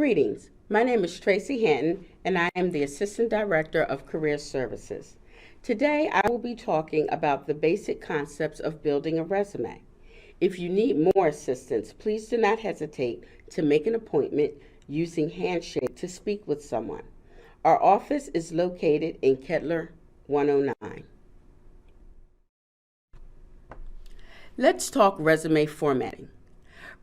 Greetings. My name is Tracy Hanton, and I am the Assistant Director of Career Services. Today, I will be talking about the basic concepts of building a resume. If you need more assistance, please do not hesitate to make an appointment using Handshake to speak with someone. Our office is located in Kettler 109. Let's talk resume formatting.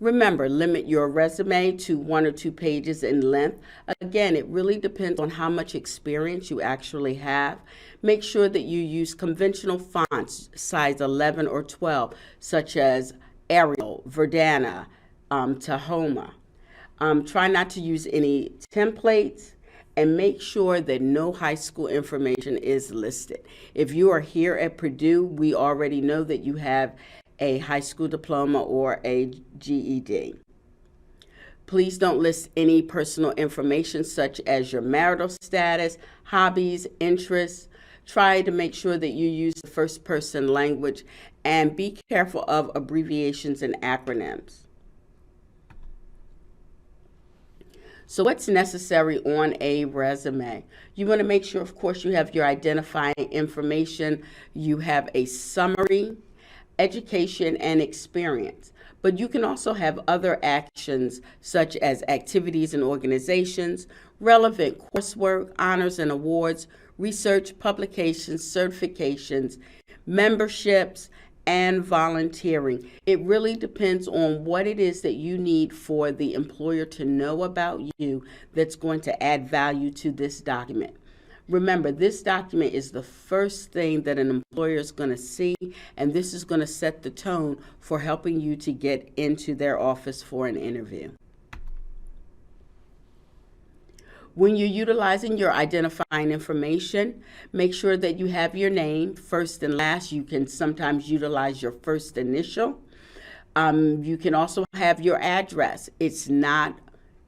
Remember, limit your resume to 1 or 2 pages in length. Again, it really depends on how much experience you actually have. Make sure that you use conventional fonts, size 11 or 12, such as Arial, Verdana, Tahoma. Try not to use any templates, and make sure that no high school information is listed. If you are here at Purdue, we already know that you have a high school diploma or a GED. Please don't list any personal information such as your marital status, hobbies, interests. Try to make sure that you use the first person language and be careful of abbreviations and acronyms. So what's necessary on a resume? You want to make sure, of course, you have your identifying information, you have a summary, education, and experience. But you can also have other actions such as activities and organizations, relevant coursework, honors and awards, research, publications, certifications, memberships, and volunteering. It really depends on what it is that you need for the employer to know about you that's going to add value to this document. Remember, this document is the first thing that an employer is going to see, and this is going to set the tone for helping you to get into their office for an interview. When you're utilizing your identifying information, make sure that you have your name, first and last. You can sometimes utilize your first initial. You can also have your address. It's not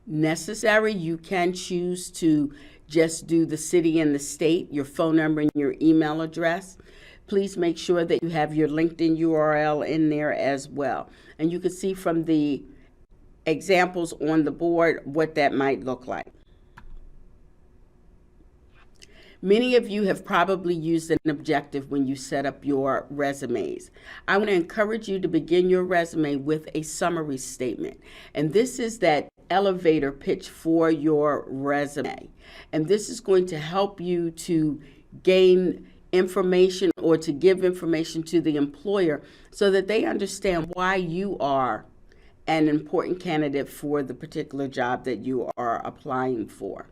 necessary. You can choose to just do the city and the state, your phone number and your email address. Please make sure that you have your LinkedIn URL in there as well. And you can see from the examples on the board what that might look like. Many of you have probably used an objective when you set up your resumes. I want to encourage you to begin your resume with a summary statement. And this is that elevator pitch for your resume. And this is going to help you to gain information or to give information to the employer so that they understand why you are an important candidate for the particular job that you are applying for.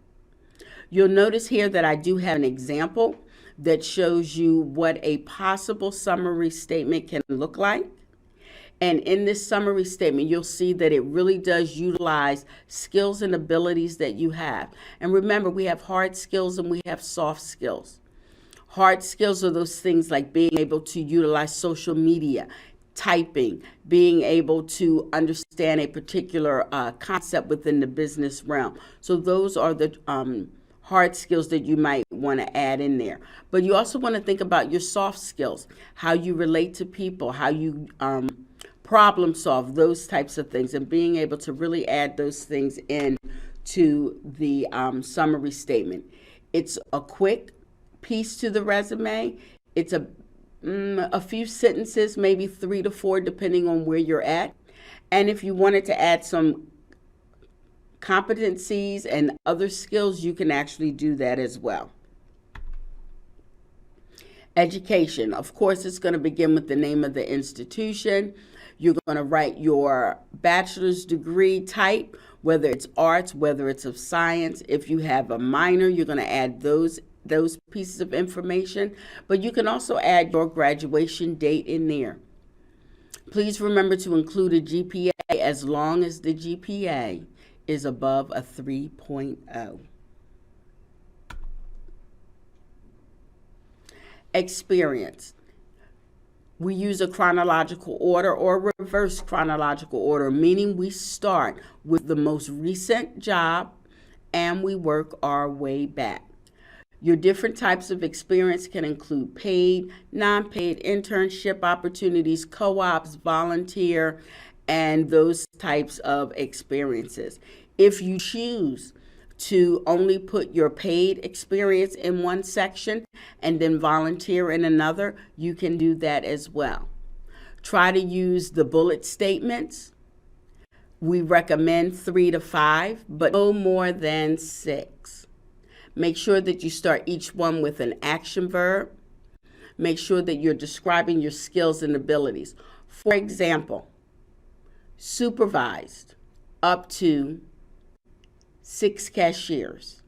You'll notice here that I do have an example that shows you what a possible summary statement can look like. And in this summary statement, you'll see that it really does utilize skills and abilities that you have. And remember, we have hard skills and we have soft skills. Hard skills are those things like being able to utilize social media, typing, being able to understand a particular concept within the business realm. So those are the hard skills that you might want to add in there. But you also want to think about your soft skills, how you relate to people, how you problem solve, those types of things, and being able to really add those things in to the summary statement. It's a quick piece to the resume. It's a few sentences, maybe 3 to 4, depending on where you're at. And if you wanted to add some competencies and other skills, you can actually do that as well. Education, of course, it's going to begin with the name of the institution. You're going to write your bachelor's degree type, whether it's arts, whether it's of science. If you have a minor, you're going to add those pieces of information, but you can also add your graduation date in there. Please remember to include a GPA as long as the GPA is above a 3.0. Experience. We use a chronological order or reverse chronological order, meaning we start with the most recent job and we work our way back. Your different types of experience can include paid, non-paid, internship opportunities, co-ops, volunteer, and those types of experiences. If you choose to only put your paid experience in one section and then volunteer in another, you can do that as well. Try to use the bullet statements. We recommend 3 to 5, but no more than 6. Make sure that you start each one with an action verb. Make sure that you're describing your skills and abilities. For example, supervised up to 6 cashiers.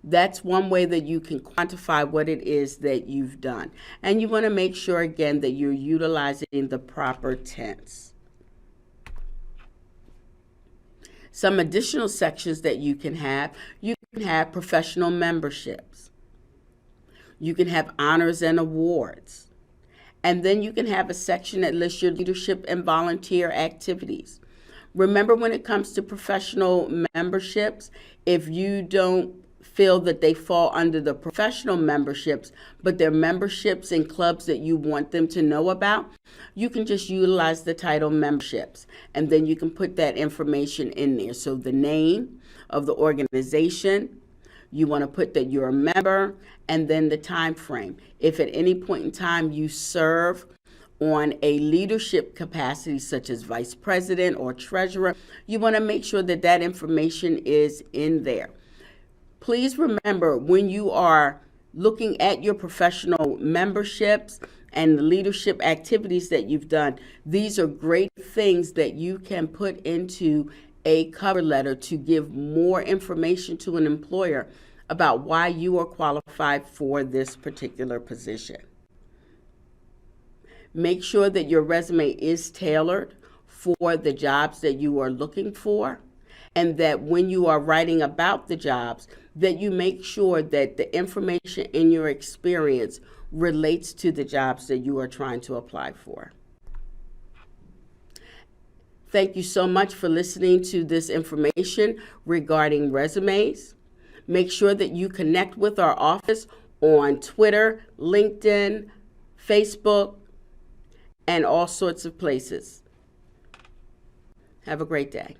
That's one way that you can quantify what it is that you've done. And you want to make sure, again, that you're utilizing the proper tense. Some additional sections that you can have professional memberships. You can have honors and awards. And then you can have a section that lists your leadership and volunteer activities. Remember, when it comes to professional memberships, if you don't feel that they fall under the professional memberships, but they're memberships in clubs that you want them to know about, you can just utilize the title memberships, and then you can put that information in there. So the name of the organization, you want to put that you're a member, and then the time frame. If at any point in time you serve on a leadership capacity such as vice president or treasurer, you want to make sure that that information is in there. Please remember, when you are looking at your professional memberships and the leadership activities that you've done, these are great things that you can put into a cover letter to give more information to an employer about why you are qualified for this particular position. Make sure that your resume is tailored for the jobs that you are looking for, and that when you are writing about the jobs, that you make sure that the information in your experience relates to the jobs that you are trying to apply for. Thank you so much for listening to this information regarding resumes. Make sure that you connect with our office on Twitter, LinkedIn, Facebook, and all sorts of places. Have a great day.